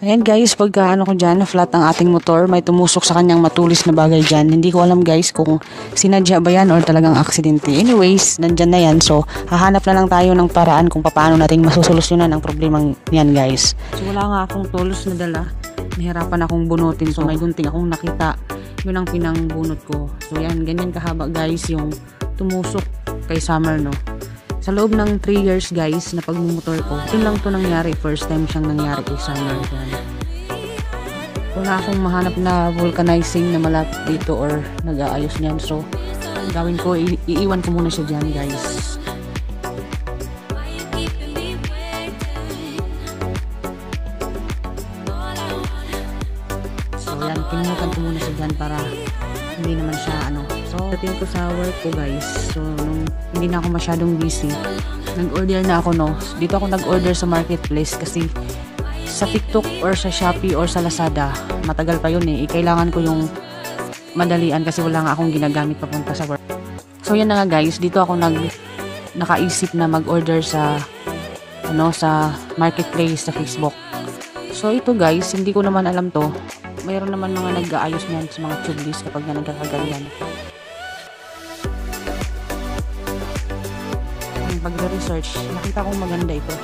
Ayan guys, pagka ano ko dyan, flat ang ating motor, may tumusok sa kanyang matulis na bagay dyan. Hindi ko alam guys kung sinadya ba yan or talagang aksidente. Anyways, nandyan na yan. So, hahanap na lang tayo ng paraan kung paano natin masusolusyonan ang problemang yan guys. So, wala nga akong tools na dala. Nahirapan akong bunutin. So, may gunting akong nakita. Yun ang pinangbunot ko. So, yan, ganyan kahaba guys yung tumusok kay Summer, no? Sa loob ng 3 years guys na pagmumotor ko, yun lang to nangyari. First time siyang nangyari kay Summer. Wala akong mahanap na vulcanizing na malapit dito or nag-aayos niyan. So, gawin ko, iiwan ko muna siya dyan guys. So, yan, kinumutan ko muna siya dyan para hindi naman siya So, dating ko sa work ko guys. So, nung hindi na ako masyadong busy, nag-order na ako Dito ako nag-order sa marketplace kasi sa TikTok or sa Shopee or sa Lazada, matagal pa yun kailangan ko yung madalian kasi wala nga akong ginagamit papunta sa work. So, yan na nga guys. Dito ako nakaisip na mag-order sa sa marketplace sa Facebook. So, ito guys, hindi ko naman alam to. Mayroon naman mga nag-aayos niyan sa mga tubeless kapag na nagkakagalian. Pag-research, nakita kong maganda ito.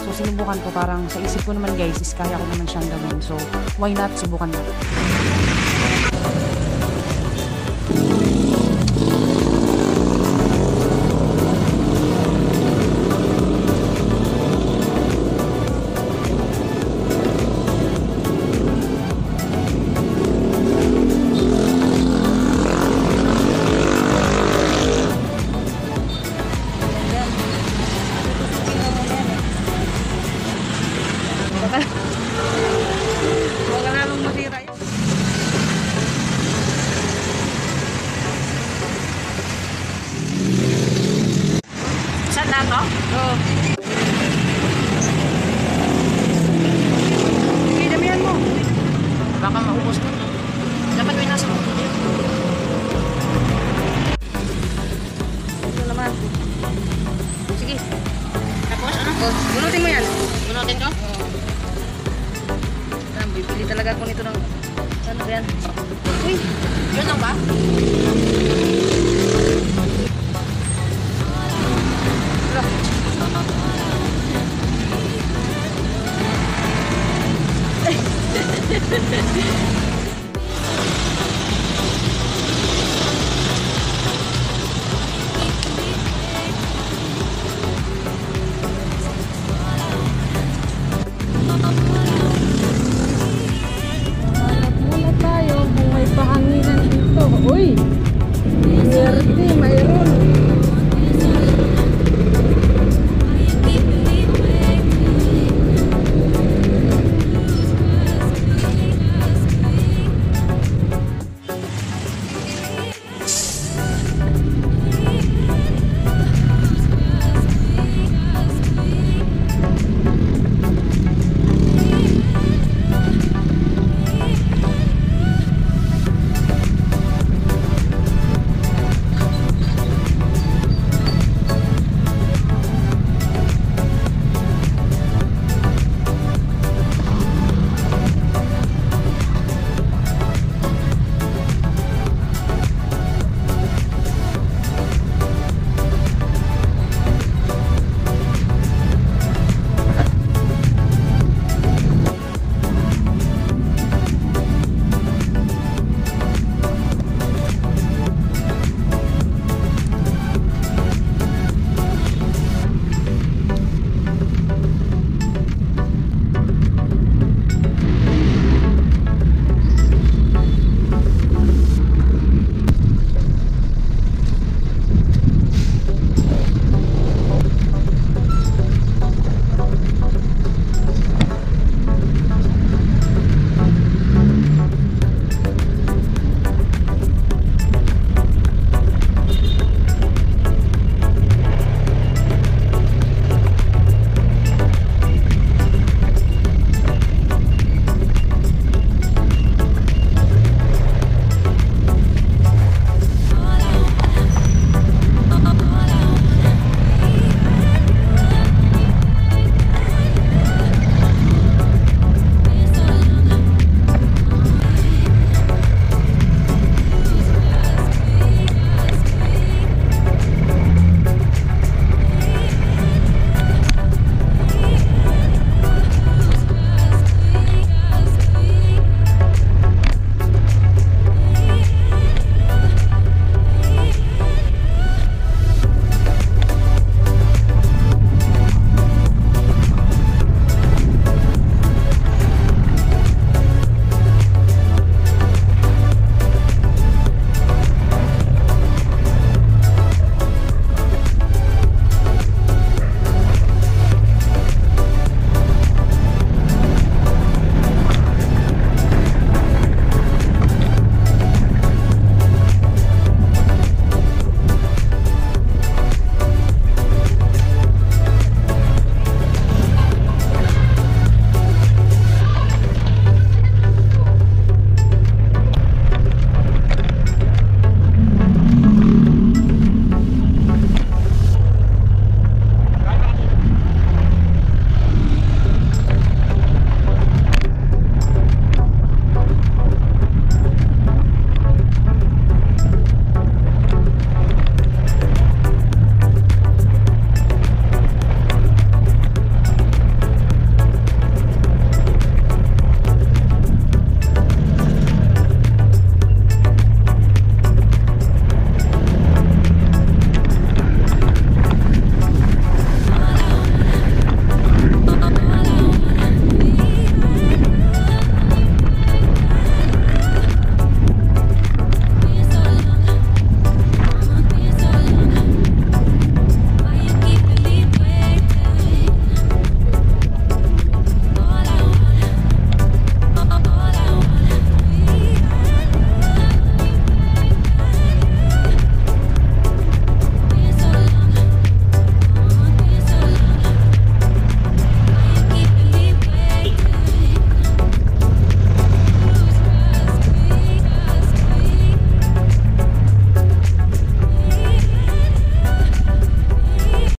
So, sinubukan ko. Parang sa isip ko naman guys, is kaya ko naman siyang gawin. So, why not? Subukan natin. Baka maubos ko. Dapat may nasa mo. Ito naman. Sige. Tapos ano? Bunutin mo yan. Bunutin ko? Oo. Bibili talaga ako nito ng ano yan. Uy! Yun lang ba?